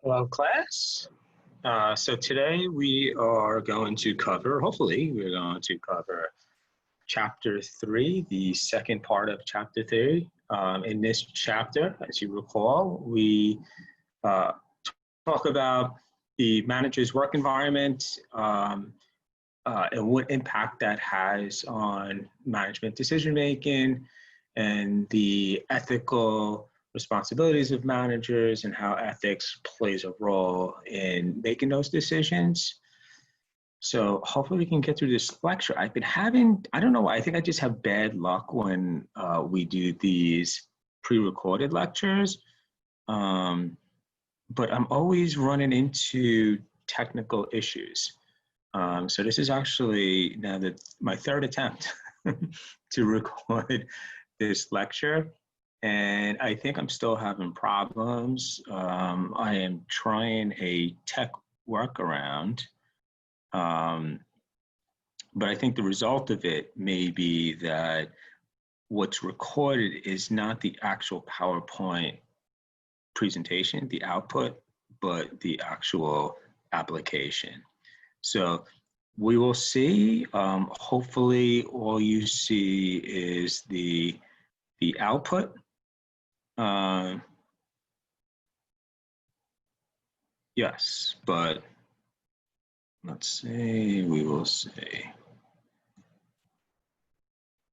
Hello, class. So today we are going to cover, hopefully, we're going to cover Chapter 3, the second part of Chapter 3. In this chapter, as you recall, we talk about the manager's work environment and what impact that has on management decision-making and the ethical responsibilities of managers and how ethics plays a role in making those decisions. So hopefully we can get through this lecture. I've been having, I don't know why, I think I just have bad luck when we do these pre-recorded lectures. But I'm always running into technical issues. So this is actually now my third attempt to record this lecture. And I think I'm still having problems. I am trying a tech workaround, but I think the result of it may be that what's recorded is not the actual PowerPoint presentation, the output, but the actual application. So we will see. Hopefully all you see is the output. Yes, but let's see, we will see.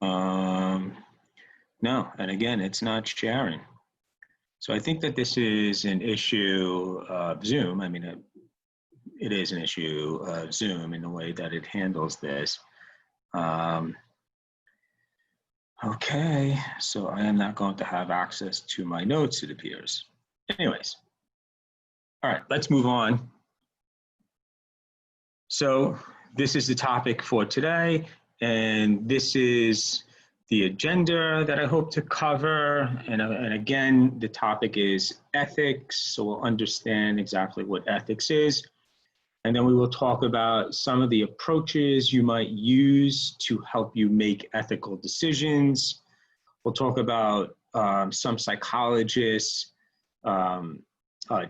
No, and again, it's not sharing. So I think that this is an issue of Zoom. I mean, it is an issue of Zoom in the way that it handles this. Okay, so I am not going to have access to my notes, it appears. Anyways, all right, let's move on. So this is the topic for today, and this is the agenda that I hope to cover. And again, the topic is ethics, so we'll understand exactly what ethics is. And then we will talk about some of the approaches you might use to help you make ethical decisions. We'll talk about some psychologists'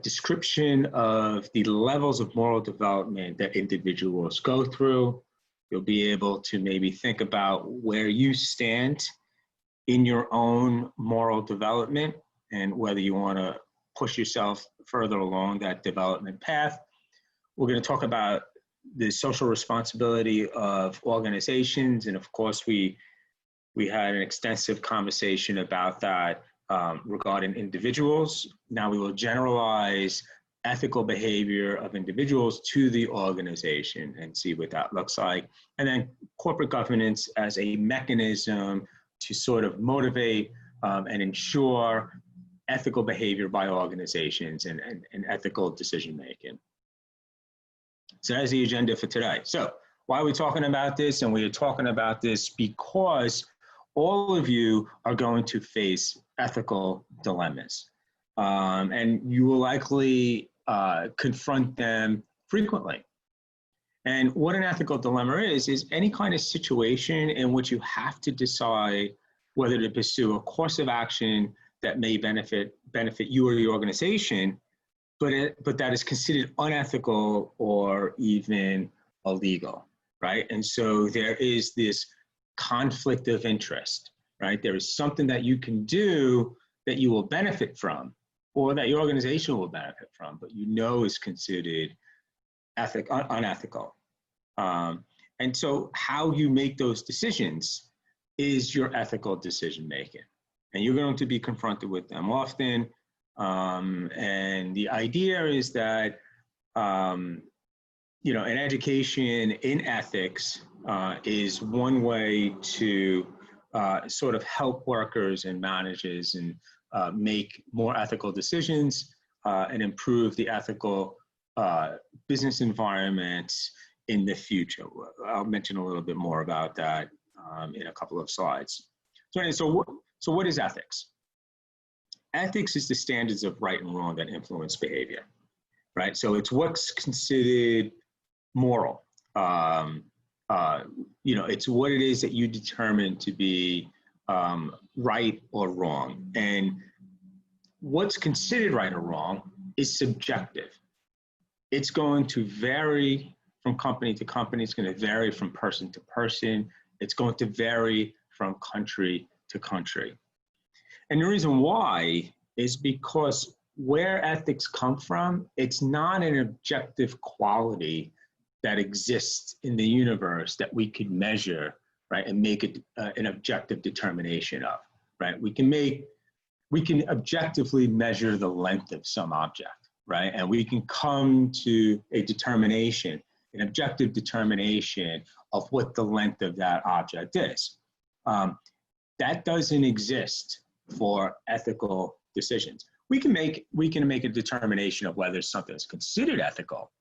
description of the levels of moral development that individuals go through. You'll be able to maybe think about where you stand in your own moral development and whether you want to push yourself further along that development path. We're going to talk about the social responsibility of organizations. And of course, we had an extensive conversation about that regarding individuals. Now we will generalize ethical behavior of individuals to the organization and see what that looks like. And then corporate governance as a mechanism to sort of motivate and ensure ethical behavior by organizations and ethical decision-making. So that's the agenda for today. So why are we talking about this? And we are talking about this because all of you are going to face ethical dilemmas. And you will likely confront them frequently. And what an ethical dilemma is any kind of situation in which you have to decide whether to pursue a course of action that may benefit you or your organization, but that is considered unethical or even illegal, right? And so there is this conflict of interest, right? There is something that you can do that you will benefit from or that your organization will benefit from, but you know is considered unethical. And so how you make those decisions is your ethical decision making. And you're going to be confronted with them often. And the idea is that, you know, an education in ethics is one way to sort of help workers and managers and make more ethical decisions and improve the ethical business environments in the future. I'll mention a little bit more about that in a couple of slides. So what is ethics? Ethics is the standards of right and wrong that influence behavior, right? So it's what's considered moral. You know, it's what it is that you determine to be right or wrong. And what's considered right or wrong is subjective. It's going to vary from company to company. It's going to vary from person to person. It's going to vary from country to country. And the reason why is because where ethics come from, it's not an objective quality that exists in the universe that we could measure, right, and make it an objective determination of, right? We can objectively measure the length of some object, right? And we can come to a determination, an objective determination of what the length of that object is. That doesn't exist for ethical decisions. We can make a determination of whether something is considered ethical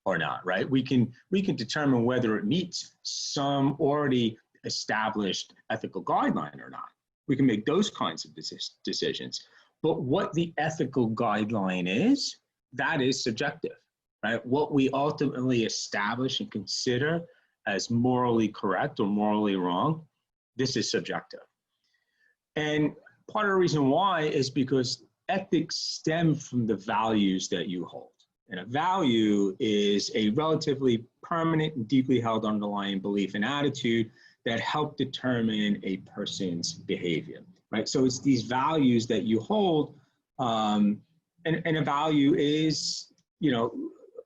or not, right? We can determine whether it meets some already established ethical guideline or not. We can make those kinds of decisions. But what the ethical guideline is, that is subjective, right? What we ultimately establish and consider as morally correct or morally wrong, this is subjective. And part of the reason why is because ethics stem from the values that you hold. And a value is a relatively permanent and deeply held underlying belief and attitude that help determine a person's behavior, right? So it's these values that you hold, and a value is, you know,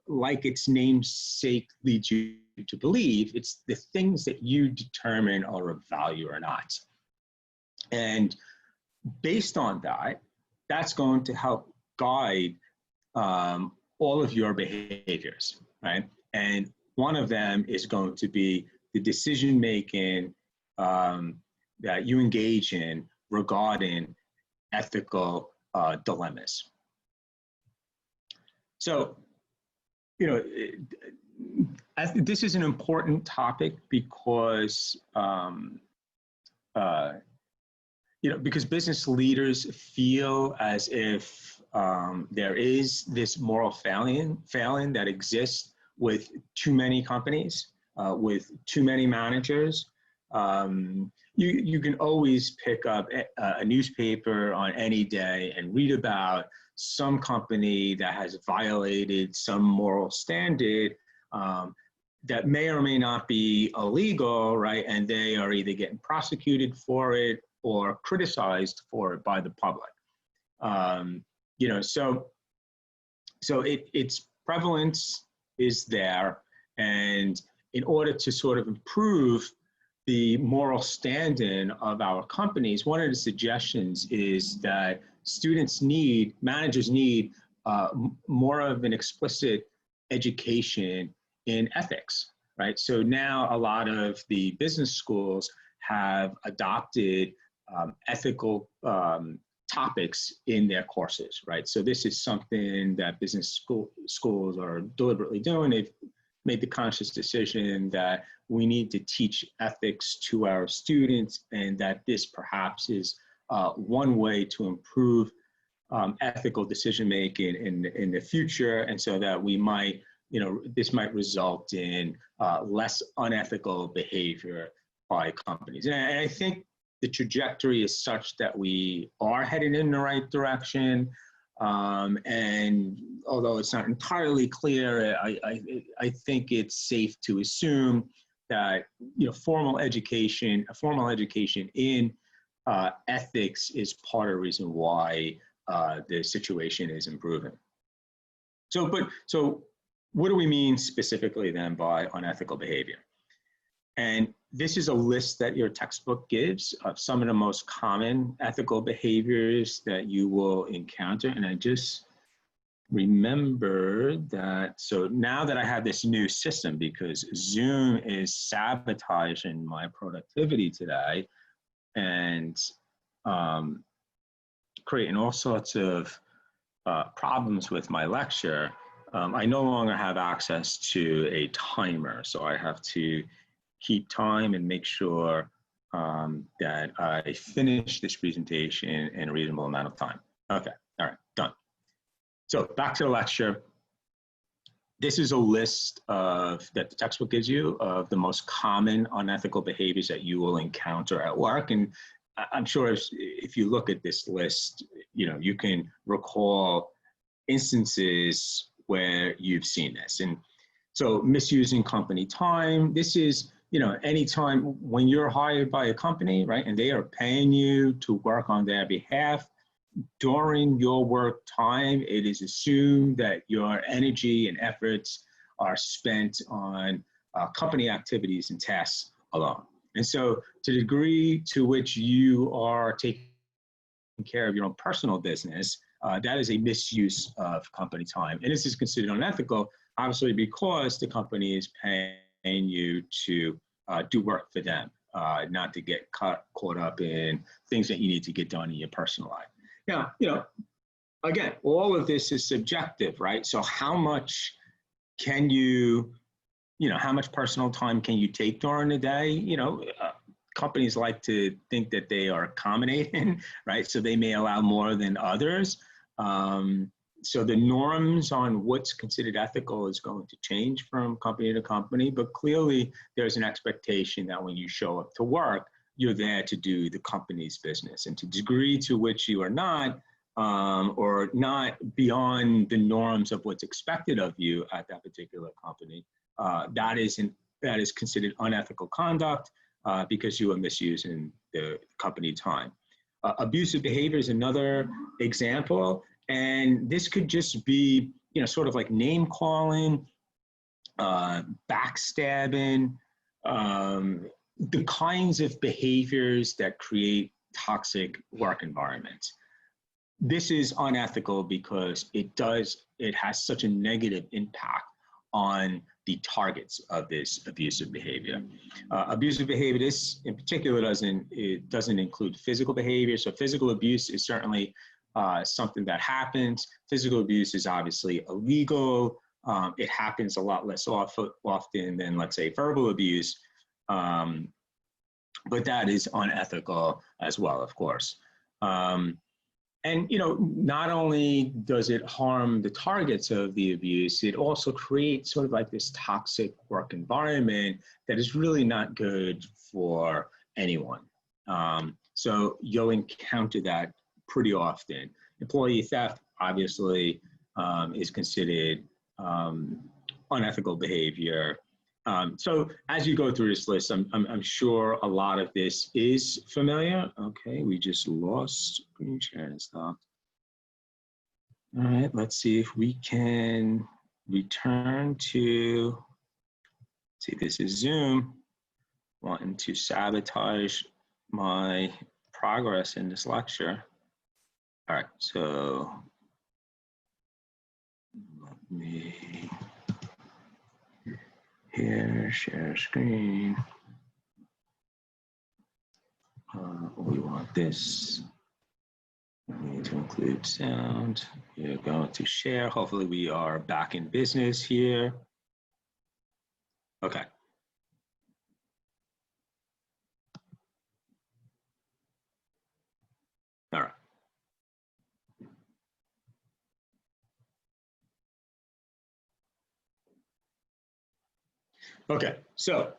like its namesake leads you to believe, it's the things that you determine are of value or not. And based on that, that's going to help guide all of your behaviors, right? And one of them is going to be the decision-making that you engage in regarding ethical dilemmas. So, you know, this is an important topic because, you know, because business leaders feel as if there is this moral failing that exists with too many companies, with too many managers. You can always pick up a newspaper on any day and read about some company that has violated some moral standard that may or may not be illegal, right? And they are either getting prosecuted for it or criticized for it by the public. You know, so its prevalence is there, and in order to sort of improve the moral standing of our companies, one of the suggestions is that managers need more of an explicit education in ethics, right? So now a lot of the business schools have adopted ethical topics in their courses, right? So this is something that business schools are deliberately doing. They've made the conscious decision that we need to teach ethics to our students, and that this perhaps is one way to improve ethical decision-making in the future, and so that we might, you know, this might result in less unethical behavior by companies. And I think the trajectory is such that we are headed in the right direction. And although it's not entirely clear, I think it's safe to assume that, you know, a formal education in ethics is part of the reason why the situation is improving. So what do we mean specifically then by unethical behavior? And this is a list that your textbook gives of some of the most common ethical behaviors that you will encounter. And I just remember that, so now that I have this new system, because Zoom is sabotaging my productivity today and creating all sorts of problems with my lecture, I no longer have access to a timer. So I have to keep time and make sure that I finish this presentation in a reasonable amount of time. Okay, all right, done. So back to the lecture. This is a list that the textbook gives you of the most common unethical behaviors that you will encounter at work. And I'm sure if you look at this list, you know, you can recall instances where you've seen this. And so misusing company time, this is, you know, anytime when you're hired by a company, right, and they are paying you to work on their behalf, during your work time, it is assumed that your energy and efforts are spent on company activities and tasks alone. And so to the degree to which you are taking care of your own personal business, that is a misuse of company time. And this is considered unethical, obviously, because the company is paying you to do work for them, not to get caught up in things that you need to get done in your personal life. Now, you know, again, all of this is subjective, right? So how much can you, how much personal time can you take during the day? You know, companies like to think that they are accommodating, right? So they may allow more than others. So the norms on what's considered ethical is going to change from company to company, but clearly there's an expectation that when you show up to work, you're there to do the company's business. And to the degree to which you are not, or not beyond the norms of what's expected of you at that particular company, that is considered unethical conduct because you are misusing the company time. Abusive behavior is another example, and this could just be, sort of like name calling, backstabbing, the kinds of behaviors that create toxic work environments. This is unethical because it has such a negative impact on the targets of this abusive behavior. Abusive behavior, this in particular doesn't include physical behavior. So physical abuse is certainly something that happens. Physical abuse is obviously illegal. It happens a lot less often than, let's say, verbal abuse. But that is unethical as well, of course. And, not only does it harm the targets of the abuse, it also creates sort of like this toxic work environment that is really not good for anyone. So you'll encounter that pretty often. Employee theft, obviously, is considered unethical behavior. So as you go through this list, I'm sure a lot of this is familiar. Okay, we just lost screen share and stuff. All right, let's see if we can return to, see, this is Zoom wanting to sabotage my progress in this lecture. All right, so let me here, share screen. We want this. We need to include sound. We're going to share. Hopefully we are back in business here. Okay. All right. Okay, so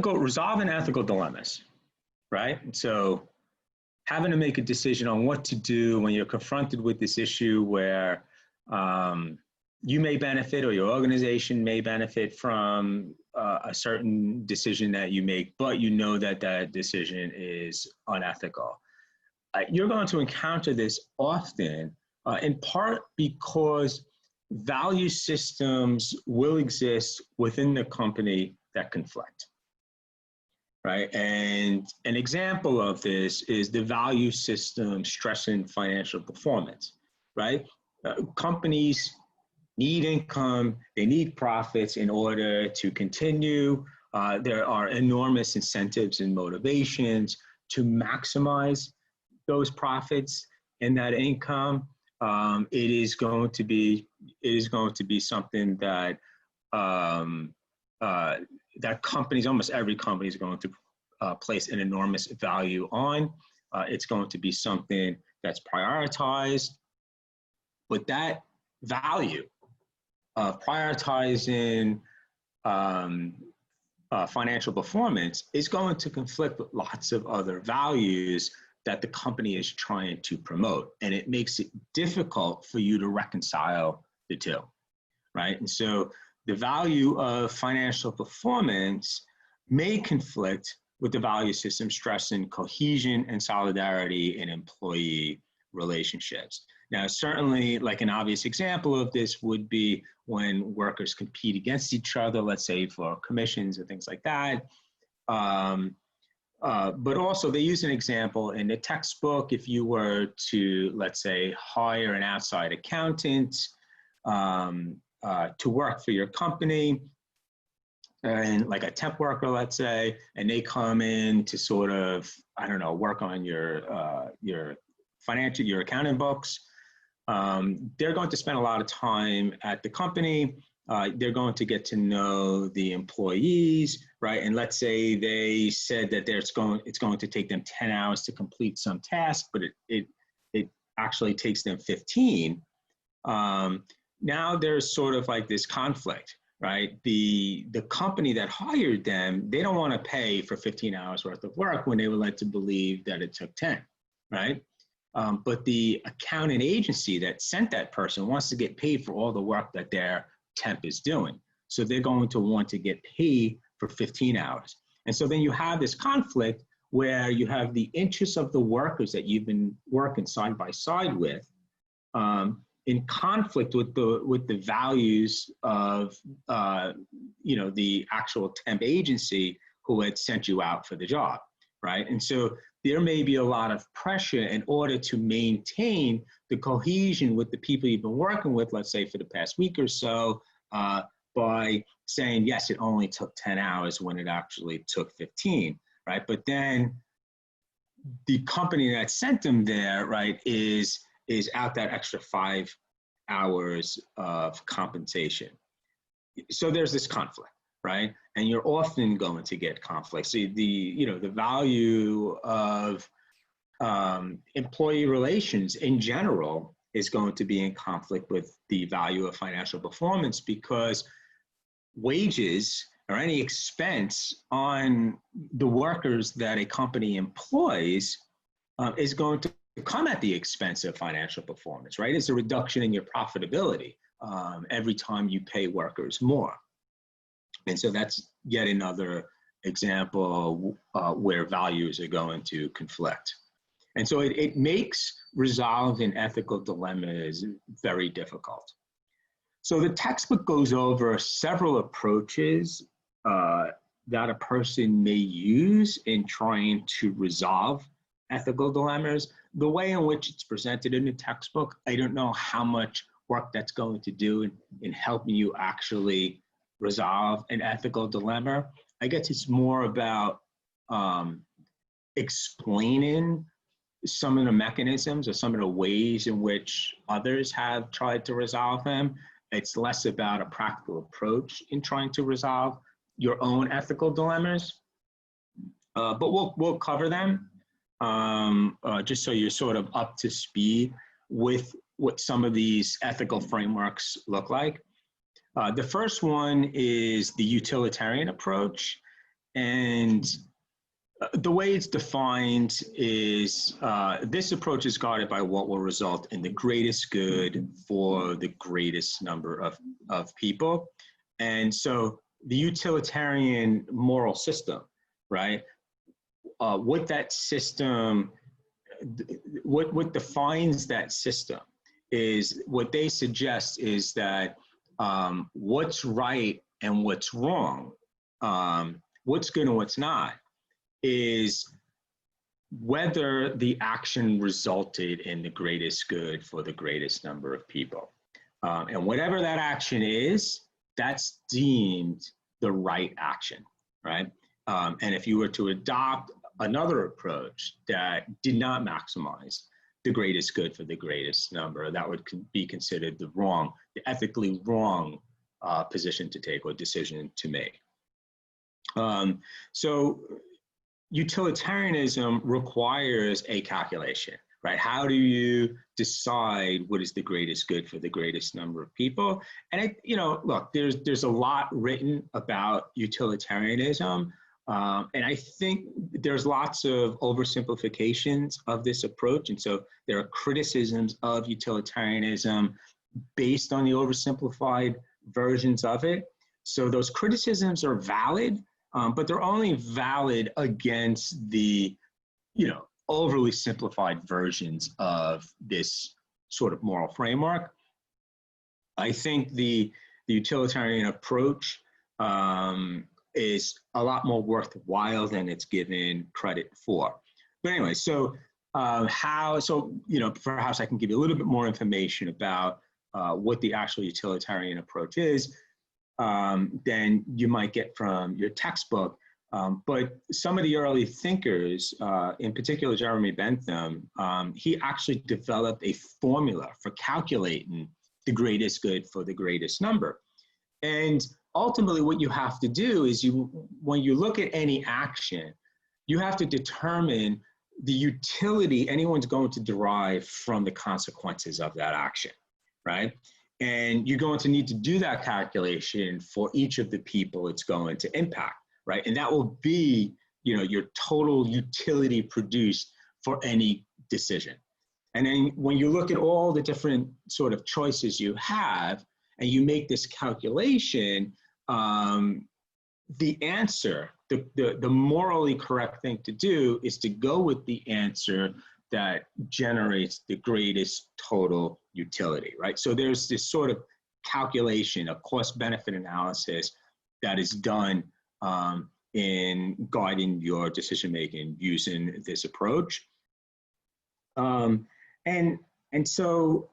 resolving ethical dilemmas, right? So having to make a decision on what to do when you're confronted with this issue where you may benefit or your organization may benefit from a certain decision that you make, but you know that that decision is unethical. You're going to encounter this often, in part because value systems will exist within the company that conflict, right? And an example of this is the value system stressing financial performance, right? Companies need income, they need profits in order to continue. There are enormous incentives and motivations to maximize those profits and that income. It is going to be something that that companies, almost every company, is going to place an enormous value on. It's going to be something that's prioritized, but that value of prioritizing financial performance is going to conflict with lots of other values that the company is trying to promote. And it makes it difficult for you to reconcile the two, right? And so the value of financial performance may conflict with the value system stressing cohesion and solidarity in employee relationships. Now, certainly, like an obvious example of this would be when workers compete against each other, let's say for commissions or things like that. But also they use an example in the textbook. If you were to, let's say, hire an outside accountant to work for your company, and like a temp worker, let's say, and they come in to sort of, I don't know, work on your financial, your accounting books, they're going to spend a lot of time at the company. They're going to get to know the employees, right? And let's say they said that it's going to take them 10 hours to complete some task, but it actually takes them 15. Now there's sort of like this conflict, right? The company that hired them, they don't want to pay for 15 hours worth of work when they would like to believe that it took 10, right? But the accounting agency that sent that person wants to get paid for all the work that their temp is doing. So they're going to want to get paid for 15 hours. And so then you have this conflict where you have the interests of the workers that you've been working side by side with in conflict with the values of the actual temp agency who had sent you out for the job, right? And so there may be a lot of pressure in order to maintain the cohesion with the people you've been working with, let's say for the past week or so, by saying, yes, it only took 10 hours when it actually took 15, right? But then the company that sent them there, right, is out that extra 5 hours of compensation. So there's this conflict, right? And you're often going to get conflict. So the value of employee relations in general is going to be in conflict with the value of financial performance, because wages or any expense on the workers that a company employs is going to come at the expense of financial performance, right? It's a reduction in your profitability every time you pay workers more. And so that's yet another example where values are going to conflict. And so it makes resolving ethical dilemmas very difficult. So the textbook goes over several approaches that a person may use in trying to resolve ethical dilemmas. The way in which it's presented in the textbook, I don't know how much work that's going to do in helping you actually resolve an ethical dilemma. I guess it's more about explaining some of the mechanisms or some of the ways in which others have tried to resolve them. It's less about a practical approach in trying to resolve your own ethical dilemmas. But we'll cover them just so you're sort of up to speed with what some of these ethical frameworks look like. The first one is the utilitarian approach. And the way it's defined is this approach is guided by what will result in the greatest good for the greatest number of people. And so the utilitarian moral system, right? What that system, what defines that system is, what they suggest is that what's right and what's wrong, what's good and what's not, is whether the action resulted in the greatest good for the greatest number of people. And whatever that action is, that's deemed the right action, right? And if you were to adopt another approach that did not maximize the greatest good for the greatest number, that would be considered the ethically wrong position to take or decision to make. So utilitarianism requires a calculation, right? How do you decide what is the greatest good for the greatest number of people? And look, there's a lot written about utilitarianism. And I think there's lots of oversimplifications of this approach. And so there are criticisms of utilitarianism based on the oversimplified versions of it. So those criticisms are valid, but they're only valid against the, overly simplified versions of this sort of moral framework. I think the utilitarian approach is a lot more worthwhile than it's given credit for. But anyway, so perhaps I can give you a little bit more information about what the actual utilitarian approach is than you might get from your textbook. But some of the early thinkers, in particular Jeremy Bentham, he actually developed a formula for calculating the greatest good for the greatest number. And ultimately what you have to do is when you look at any action, you have to determine the utility anyone's going to derive from the consequences of that action, right? And you're going to need to do that calculation for each of the people it's going to impact, right? And that will be, your total utility produced for any decision. And then when you look at all the different sort of choices you have, and you make this calculation, the answer, the morally correct thing to do is to go with the answer that generates the greatest total utility, right? So there's this sort of calculation, a cost-benefit analysis that is done in guiding your decision-making using this approach. And so,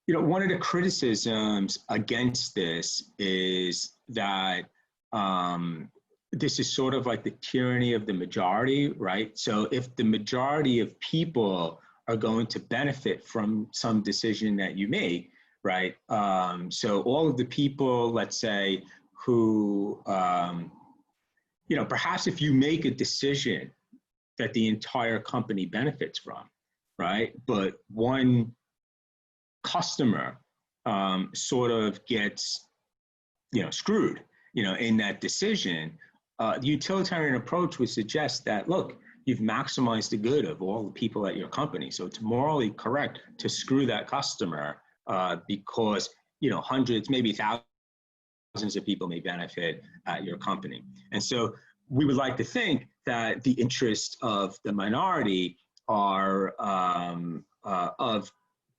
one of the criticisms against this is that this is sort of like the tyranny of the majority, right? So if the majority of people are going to benefit from some decision that you make, right? So all of the people, let's say, who, perhaps if you make a decision that the entire company benefits from, right? But one customer sort of gets, screwed, in that decision, the utilitarian approach would suggest that, look, you've maximized the good of all the people at your company. So it's morally correct to screw that customer because, hundreds, maybe thousands of people may benefit at your company. And so we would like to think that the interests of the minority are of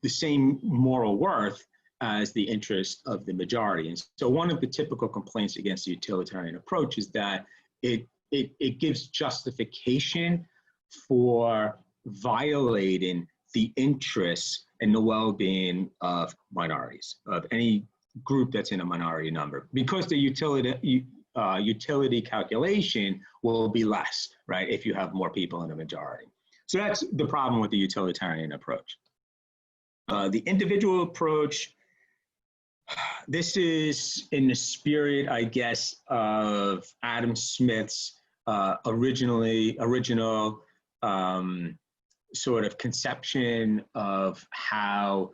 the same moral worth as the interest of the majority. And so one of the typical complaints against the utilitarian approach is that it gives justification for violating the interests and the well-being of minorities, of any group that's in a minority number, because the utility calculation will be less, right, if you have more people in a majority. So that's the problem with the utilitarian approach. The individual approach, this is in the spirit, I guess, of Adam Smith's original sort of conception of how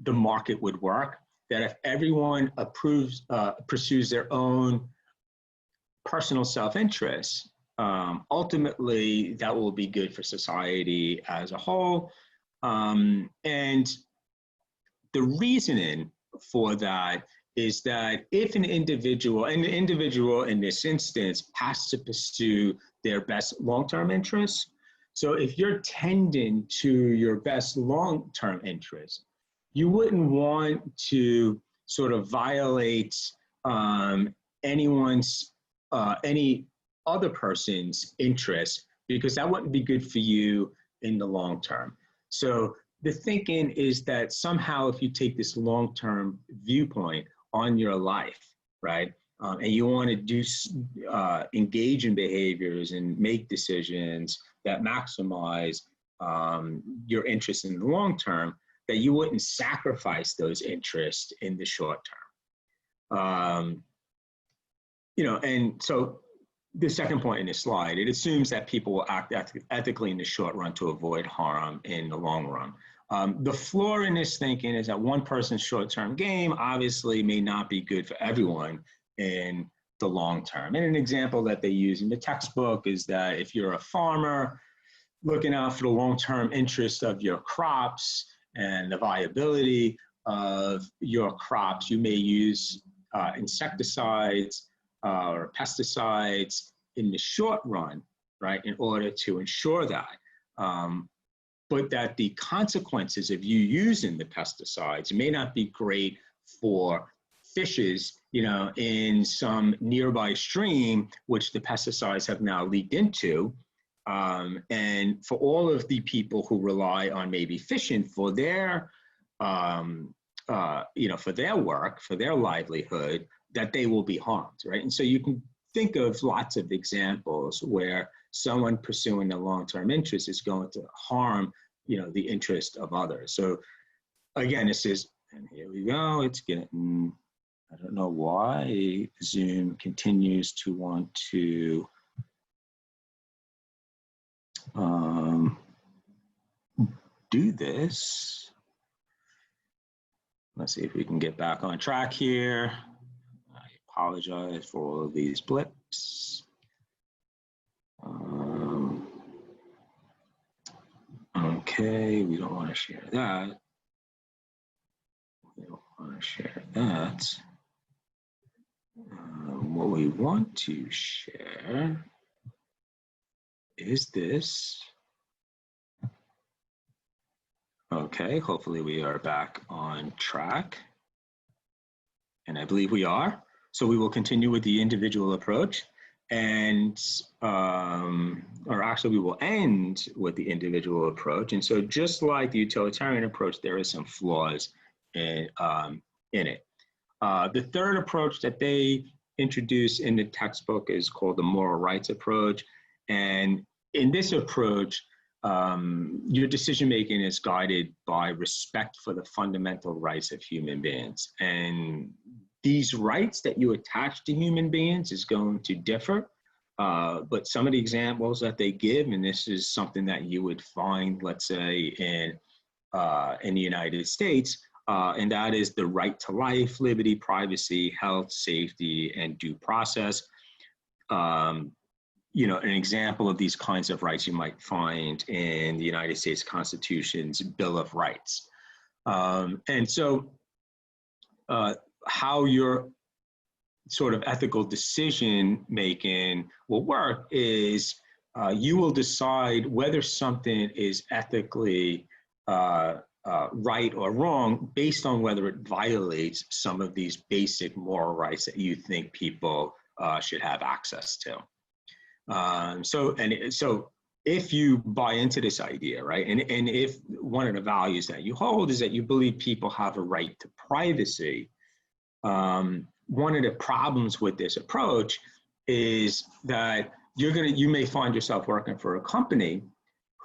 the market would work, that if everyone pursues their own personal self-interest, ultimately that will be good for society as a whole. And the reasoning for that is that if an individual, and the individual in this instance has to pursue their best long-term interests. So if you're tending to your best long-term interests, you wouldn't want to sort of violate any other person's interests, because that wouldn't be good for you in the long term. So the thinking is that somehow if you take this long-term viewpoint on your life, right, and you want to engage in behaviors and make decisions that maximize your interests in the long term, that you wouldn't sacrifice those interests in the short term. And so the second point in this slide, it assumes that people will act ethically in the short run to avoid harm in the long run. The flaw in this thinking is that one person's short-term gain obviously may not be good for everyone in the long term. And an example that they use in the textbook is that if you're a farmer looking out for the long-term interest of your crops and the viability of your crops, you may use insecticides or pesticides in the short run, right, in order to ensure that. But that the consequences of you using the pesticides may not be great for fishes, you know, in some nearby stream, which the pesticides have now leaked into. And for all of the people who rely on maybe fishing for their, you know, for their work, for their livelihood, that they will be harmed, right? And so you can think of lots of examples where someone pursuing a long-term interest is going to harm, you know, the interest of others. So again, this is, and here we go, it's getting, I don't know why Zoom continues to want to do this. Let's see if we can get back on track here. I apologize for all of these blips. Okay, we don't want to share that. We don't want to share that. What we want to share is this. Okay, hopefully we are back on track. And I believe we are. So we will continue with the individual approach. And, or actually we will end with the individual approach. And so just like the utilitarian approach, there is some flaws in it. The third approach that they introduce in the textbook is called the moral rights approach. And in this approach, your decision-making is guided by respect for the fundamental rights of human beings. And these rights that you attach to human beings is going to differ, but some of the examples that they give, and this is something that you would find, let's say, in the United States, and that is the right to life, liberty, privacy, health, safety, and due process. You know, an example of these kinds of rights you might find in the United States Constitution's Bill of Rights. And so how your sort of ethical decision making will work is you will decide whether something is ethically right or wrong based on whether it violates some of these basic moral rights that you think people should have access to. So if you buy into this idea, right, and if one of the values that you hold is that you believe people have a right to privacy, one of the problems with this approach is that you may find yourself working for a company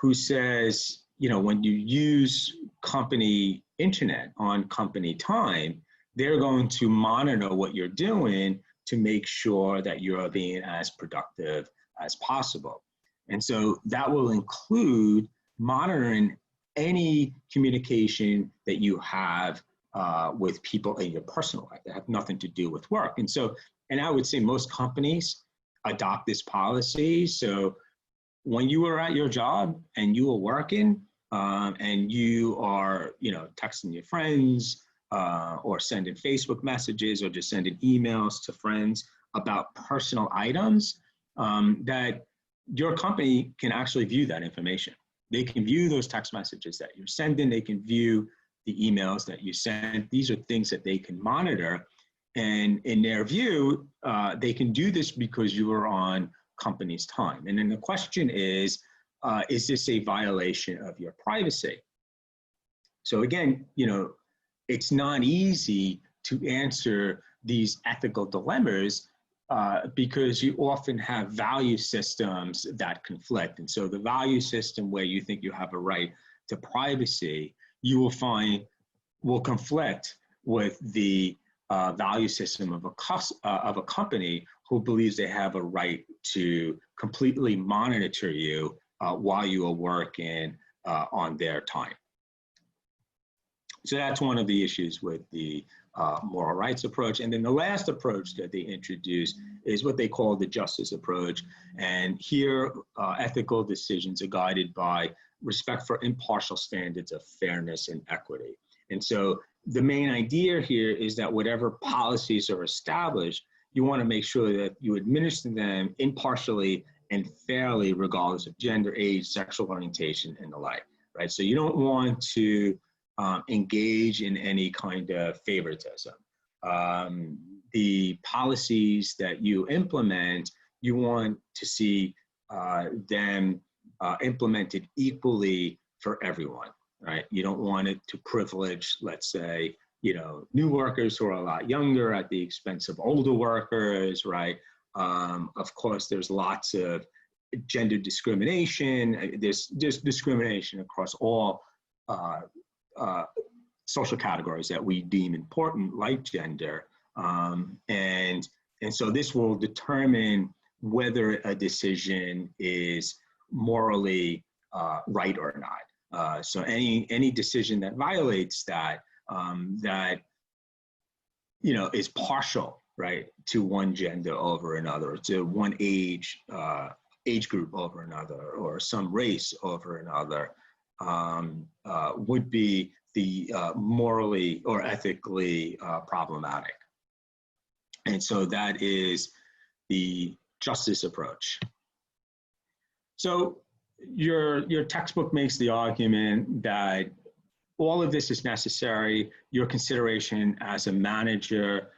who says, you know, when you use company internet on company time, they're going to monitor what you're doing to make sure that you're being as productive as possible. And so that will include monitoring any communication that you have with people in your personal life that have nothing to do with work. And so, and I would say most companies adopt this policy. So when you are at your job and you are working and you are, you know, texting your friends or sending Facebook messages or just sending emails to friends about personal items, that your company can actually view that information. They can view those text messages that you're sending. They can view the emails that you send. These are things that they can monitor. And in their view, they can do this because you are on company's time. And then the question is this a violation of your privacy? So again, you know, it's not easy to answer these ethical dilemmas because you often have value systems that conflict. And so the value system where you think you have a right to privacy, you will find will conflict with the value system of a company who believes they have a right to completely monitor you while you are working on their time. So that's one of the issues with the moral rights approach. And then the last approach that they introduce is what they call the justice approach. And here, ethical decisions are guided by respect for impartial standards of fairness and equity. And so the main idea here is that whatever policies are established, you want to make sure that you administer them impartially and fairly, regardless of gender, age, sexual orientation, and the like, right? So you don't want to engage in any kind of favoritism. The policies that you implement, you want to see them implemented equally for everyone, right? You don't want it to privilege, let's say, new workers who are a lot younger at the expense of older workers, right? Of course, there's lots of gender discrimination. There's discrimination across all social categories that we deem important, like gender. And so this will determine whether a decision is morally right or not. So any decision that violates that, is partial, right, to one gender over another, to one age group over another, or some race over another, would be the morally or ethically problematic. And so that is the justice approach. So your textbook makes the argument that all of this is necessary, your consideration as a manager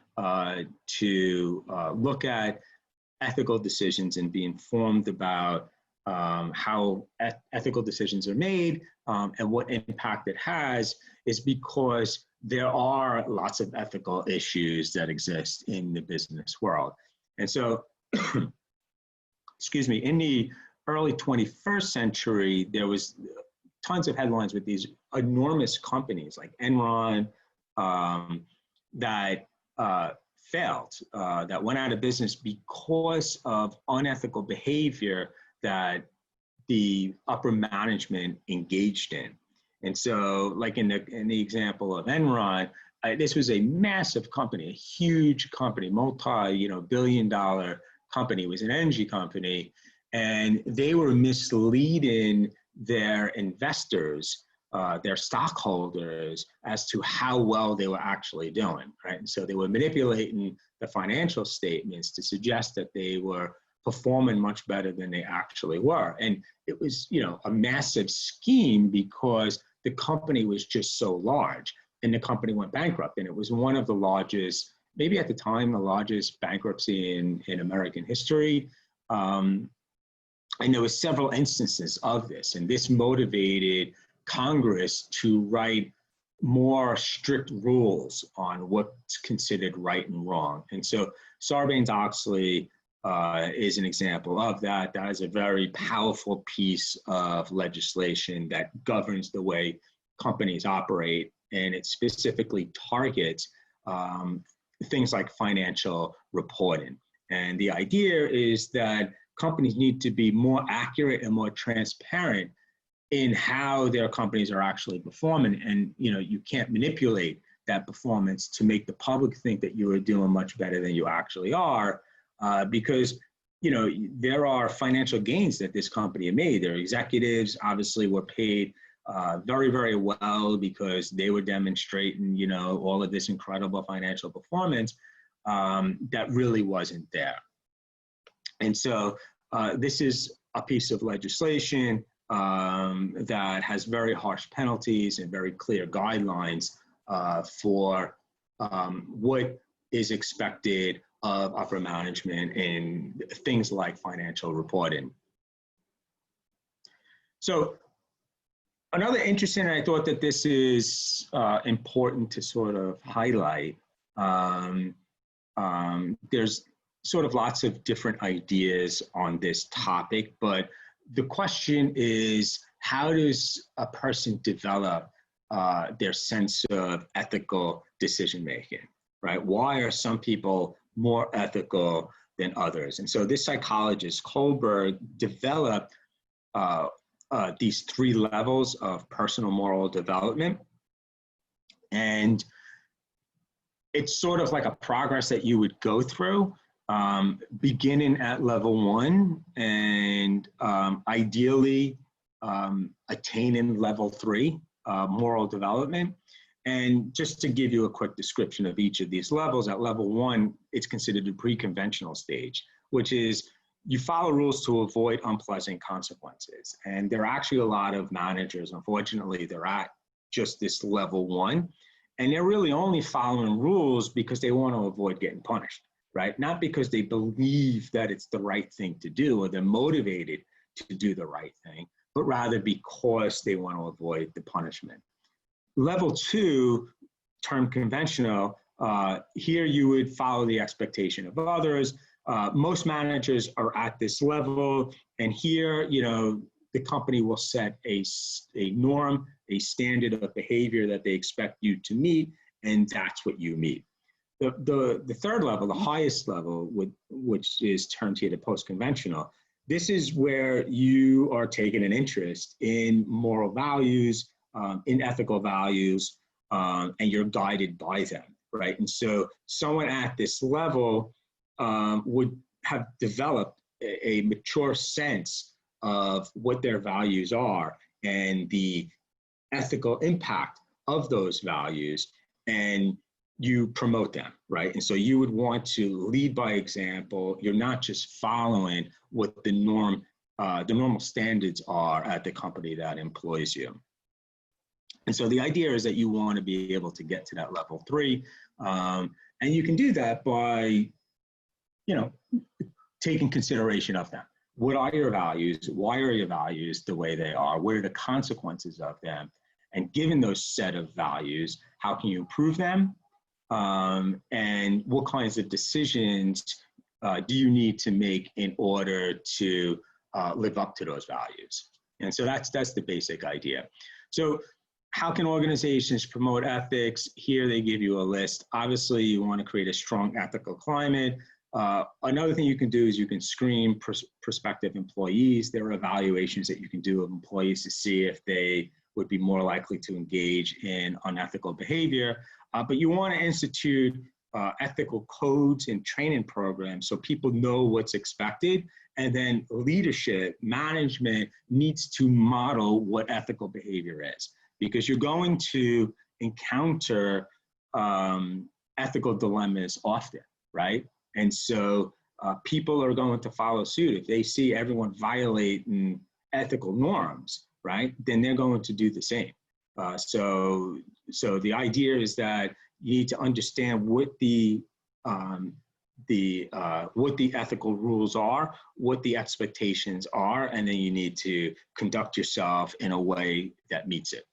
to look at ethical decisions and be informed about how ethical decisions are made and what impact it has, is because there are lots of ethical issues that exist in the business world. And so, excuse me, in the early 21st century, there was tons of headlines with these enormous companies like Enron that failed, that went out of business because of unethical behavior that the upper management engaged in. And so, like in the example of Enron, this was a massive company, a huge company, multi-billion-dollar company. It was an energy company, and they were misleading their investors, their stockholders, as to how well they were actually doing, right? And so they were manipulating the financial statements to suggest that they were performing much better than they actually were. And it was, a massive scheme because the company was just so large, and the company went bankrupt. And it was one of the largest, maybe at the time, the largest bankruptcy in American history. And there were several instances of this, and this motivated Congress to write more strict rules on what's considered right and wrong. And so Sarbanes-Oxley is an example of that. That is a very powerful piece of legislation that governs the way companies operate, and it specifically targets things like financial reporting. And the idea is that companies need to be more accurate and more transparent in how their companies are actually performing. And you can't manipulate that performance to make the public think that you are doing much better than you actually are, because there are financial gains that this company made. Their executives obviously were paid very, very well because they were demonstrating all of this incredible financial performance that really wasn't there. And so this is a piece of legislation that has very harsh penalties and very clear guidelines for what is expected of upper management in things like financial reporting. So another interesting, I thought that this is important to sort of highlight. There's sort of lots of different ideas on this topic, but the question is, how does a person develop their sense of ethical decision-making, right? Why are some people more ethical than others? And so this psychologist, Kohlberg, developed these 3 levels of personal moral development. And it's sort of like a progress that you would go through, beginning at level 1 and ideally attaining level 3, moral development. And just to give you a quick description of each of these levels, at level 1, it's considered the pre-conventional stage, which is you follow rules to avoid unpleasant consequences. And there are actually a lot of managers, unfortunately, they're at just this level 1. And they're really only following rules because they want to avoid getting punished, right? Not because they believe that it's the right thing to do or they're motivated to do the right thing, but rather because they want to avoid the punishment. Level 2, term conventional, here you would follow the expectation of others. Most managers are at this level, and here, you know, the company will set a norm, a standard of behavior that they expect you to meet, and that's what you meet. The third level, the highest level, which is termed here the post-conventional, this is where you are taking an interest in moral values, in ethical values, and you're guided by them, right? And so someone at this level would have developed a mature sense of what their values are and the ethical impact of those values, and you promote them, right? And so you would want to lead by example. You're not just following what the normal standards are at the company that employs you. And so the idea is that you want to be able to get to that level 3, and you can do that by, you know, taking consideration of them. What are your values? Why are your values the way they are? What are the consequences of them? And given those set of values, how can you improve them? And what kinds of decisions do you need to make in order to live up to those values? And so that's the basic idea. So how can organizations promote ethics? Here they give you a list. Obviously, you want to create a strong ethical climate. Another thing you can do is you can screen prospective employees. There are evaluations that you can do of employees to see if they would be more likely to engage in unethical behavior. But you want to institute ethical codes and training programs so people know what's expected. And then leadership, management needs to model what ethical behavior is, because you're going to encounter ethical dilemmas often, right? And so people are going to follow suit. If they see everyone violating ethical norms, right, then they're going to do the same. So the idea is that you need to understand what the ethical rules are, what the expectations are, and then you need to conduct yourself in a way that meets it.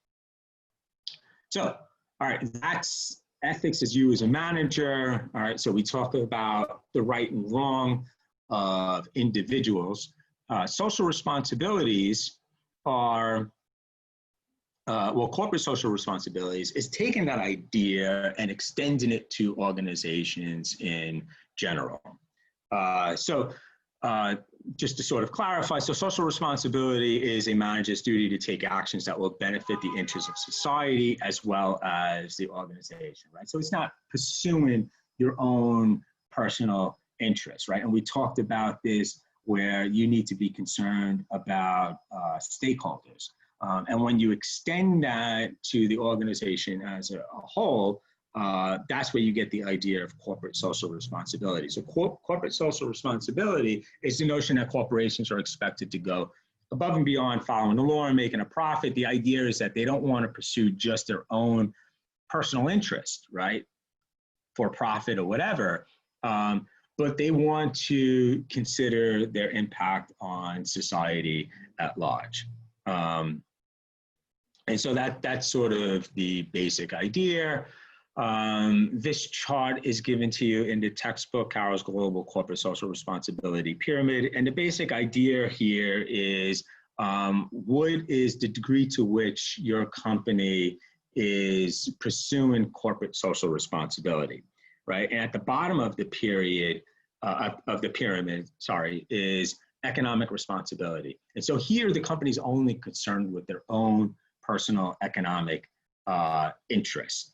So, all right, that's ethics as you as a manager. All right, so we talk about the right and wrong of individuals. Social responsibilities are, well, corporate social responsibilities is taking that idea and extending it to organizations in general. Just to sort of clarify, so social responsibility is a manager's duty to take actions that will benefit the interests of society as well as the organization, right? So it's not pursuing your own personal interests, right? And we talked about this where you need to be concerned about stakeholders. And when you extend that to the organization as a whole, that's where you get the idea of corporate social responsibility. So corporate social responsibility is the notion that corporations are expected to go above and beyond following the law and making a profit. The idea is that they don't want to pursue just their own personal interest, right, for profit or whatever, but they want to consider their impact on society at large. And so that's sort of the basic idea. This chart is given to you in the textbook, Carroll's Global Corporate Social Responsibility Pyramid. And the basic idea here is what is the degree to which your company is pursuing corporate social responsibility, right? And at the bottom of the pyramid, is economic responsibility. And so here the company's only concerned with their own personal economic interests.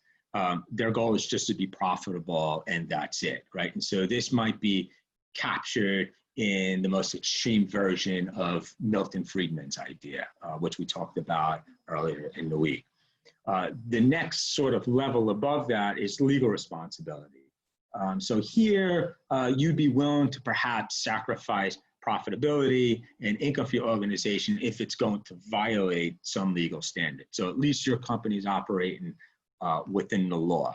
their goal is just to be profitable and that's it, right? And so this might be captured in the most extreme version of Milton Friedman's idea, which we talked about earlier in the week. The next sort of level above that is legal responsibility. So here, you'd be willing to perhaps sacrifice profitability and income for your organization if it's going to violate some legal standard. So at least your company is operating within the law.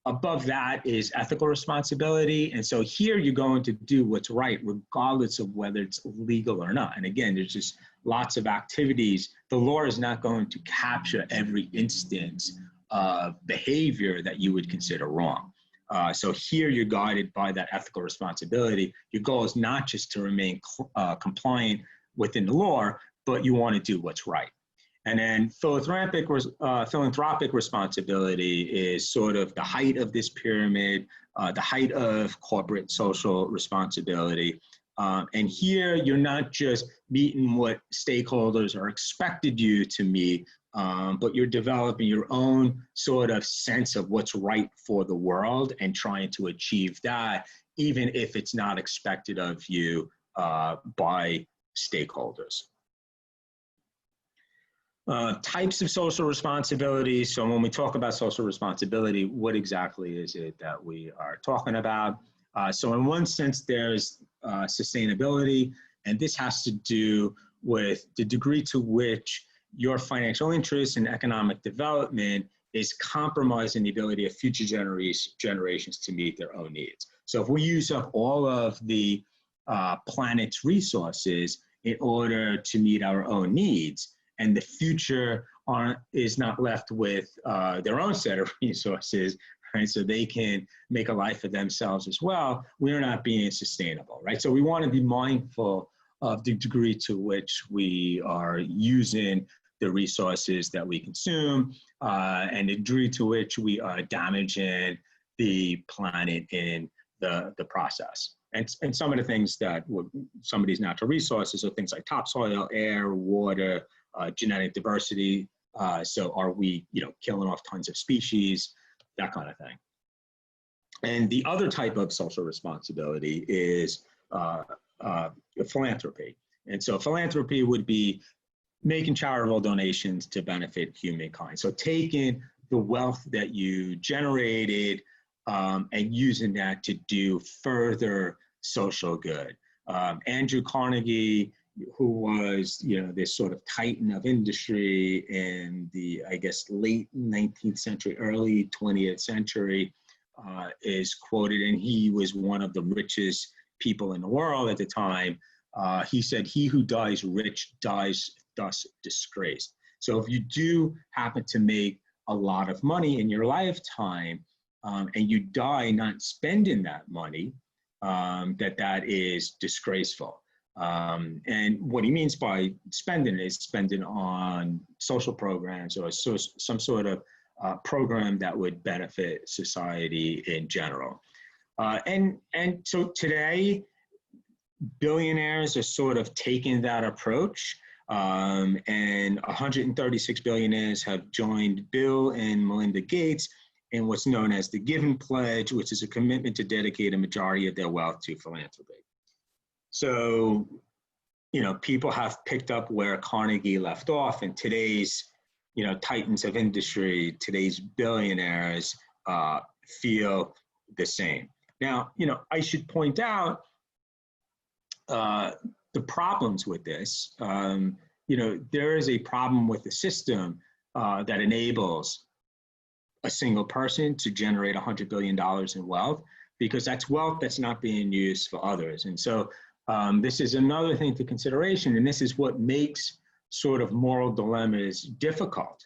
Above that is ethical responsibility. And so here you're going to do what's right, regardless of whether it's legal or not. And again, there's just lots of activities. The law is not going to capture every instance of behavior that you would consider wrong. So here you're guided by that ethical responsibility. Your goal is not just to remain compliant within the law, but you want to do what's right. And then philanthropic responsibility is sort of the height of this pyramid, the height of corporate social responsibility. And here you're not just meeting what stakeholders are expected you to meet, but you're developing your own sort of sense of what's right for the world and trying to achieve that, even if it's not expected of you by stakeholders. Types of social responsibility. So when we talk about social responsibility, what exactly is it that we are talking about? So in one sense, there's sustainability, and this has to do with the degree to which your financial interest in economic development is compromising the ability of future generations to meet their own needs. So if we use up all of the planet's resources in order to meet our own needs, and the future is not left with their own set of resources, right? So they can make a life for themselves as well, we're not being sustainable, right? So we want to be mindful of the degree to which we are using the resources that we consume and the degree to which we are damaging the planet in the process. And some of the things that some of these natural resources are things like topsoil, air, water, genetic diversity. So are we, killing off tons of species, that kind of thing. And the other type of social responsibility is philanthropy. And so philanthropy would be making charitable donations to benefit humankind. So taking the wealth that you generated and using that to do further social good. Andrew Carnegie, who was, this sort of titan of industry in the, late 19th century, early 20th century, is quoted, and he was one of the richest people in the world at the time. He said, "He who dies rich dies thus disgraced." So if you do happen to make a lot of money in your lifetime and you die not spending that money, that is disgraceful. And what he means by spending is spending on social programs or some sort of program that would benefit society in general. And so today, billionaires are sort of taking that approach, and 136 billionaires have joined Bill and Melinda Gates in what's known as the Giving Pledge, which is a commitment to dedicate a majority of their wealth to philanthropy. So, people have picked up where Carnegie left off, and today's, titans of industry, today's billionaires feel the same. Now, I should point out the problems with this. There is a problem with the system that enables a single person to generate $100 billion in wealth, because that's wealth that's not being used for others. And so this is another thing to consideration, and this is what makes sort of moral dilemmas difficult.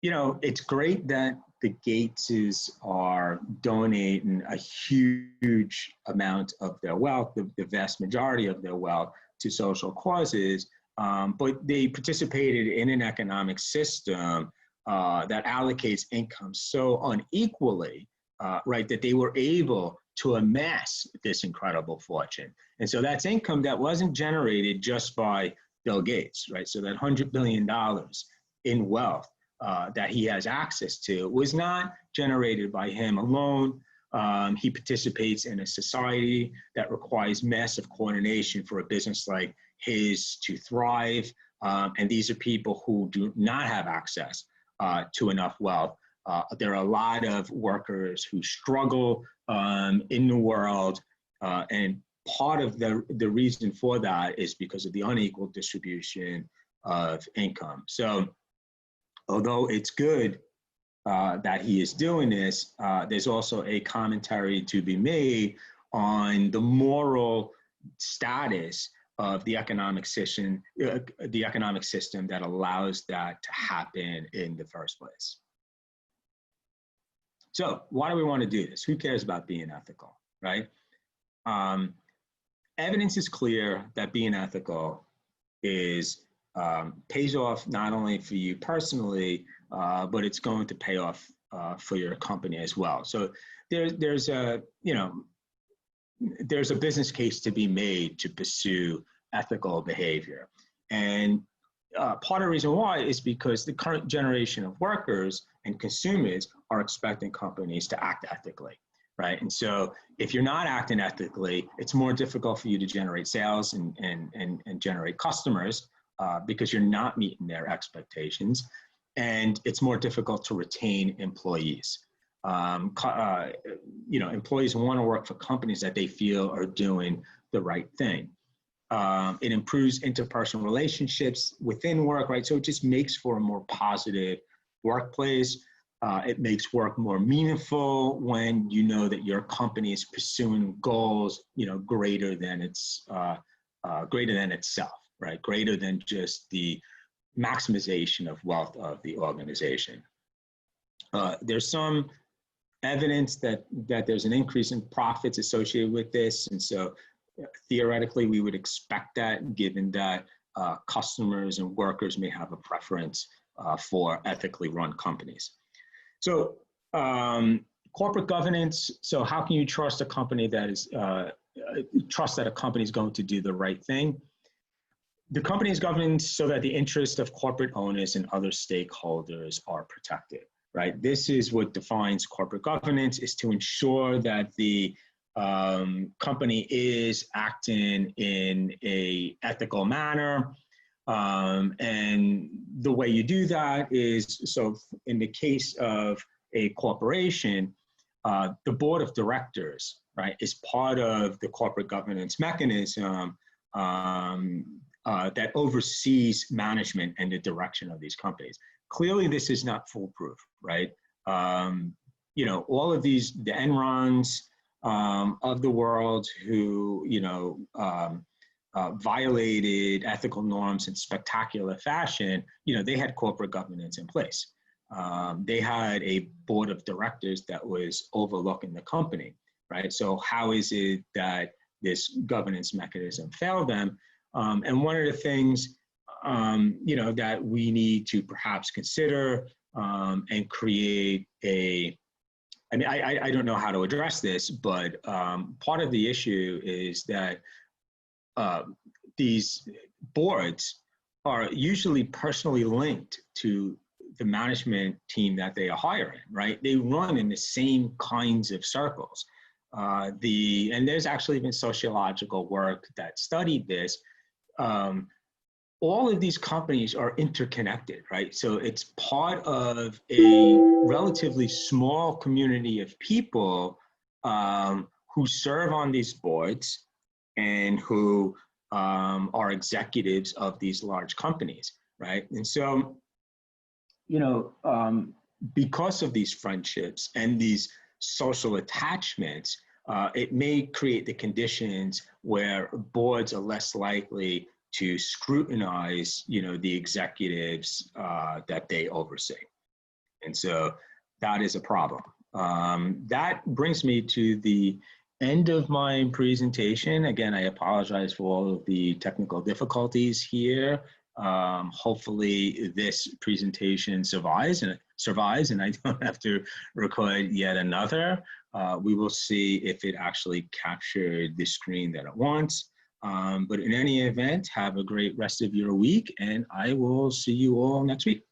It's great that the Gateses are donating a huge amount of their wealth, the vast majority of their wealth, to social causes, but they participated in an economic system that allocates income so unequally, right, that they were able to amass this incredible fortune. And so that's income that wasn't generated just by Bill Gates, right? So that $100 billion in wealth that he has access to was not generated by him alone. He participates in a society that requires massive coordination for a business like his to thrive. And these are people who do not have access to enough wealth. There are a lot of workers who struggle in the world, and part of the reason for that is because of the unequal distribution of income. So although it's good that he is doing this, there's also a commentary to be made on the moral status of the economic system that allows that to happen in the first place. So why do we want to do this? Who cares about being ethical, right? Evidence is clear that being ethical is pays off not only for you personally, but it's going to pay off for your company as well. So there's a business case to be made to pursue ethical behavior, and part of the reason why is because the current generation of workers and consumers are expecting companies to act ethically, right? And so if you're not acting ethically, it's more difficult for you to generate sales and generate customers because you're not meeting their expectations. And it's more difficult to retain employees. Employees want to work for companies that they feel are doing the right thing. It improves interpersonal relationships within work, right? So it just makes for a more positive workplace. It makes work more meaningful when you know that your company is pursuing goals, greater than itself, right? Greater than just the maximization of wealth of the organization. There's some evidence that there's an increase in profits associated with this, and so theoretically we would expect that, given that customers and workers may have a preference for ethically run companies. So corporate governance. So how can you trust a company that is trust that a company is going to do the right thing? The company is governed so that the interests of corporate owners and other stakeholders are protected, right? This is what defines corporate governance, is to ensure that the company is acting in an ethical manner. And the way you do that is, so in the case of a corporation, the board of directors, right, is part of the corporate governance mechanism that oversees management and the direction of these companies. Clearly, this is not foolproof, right? All of these, the Enrons of the world who, violated ethical norms in spectacular fashion, they had corporate governance in place. They had a board of directors that was overlooking the company, right? So how is it that this governance mechanism failed them? And one of the things, that we need to perhaps consider and create I don't know how to address this, but part of the issue is that these boards are usually personally linked to the management team that they are hiring, right? They run in the same kinds of circles. And there's actually been sociological work that studied this. All of these companies are interconnected, right? So it's part of a relatively small community of people who serve on these boards and who are executives of these large companies, right? And so, because of these friendships and these social attachments, it may create the conditions where boards are less likely to scrutinize, the executives that they oversee. And so that is a problem. That brings me to the end of my presentation. Again, I apologize for all of the technical difficulties here. Hopefully this presentation survives and I don't have to record yet another. We will see if it actually captured the screen that it wants. But in any event, have a great rest of your week, and I will see you all next week.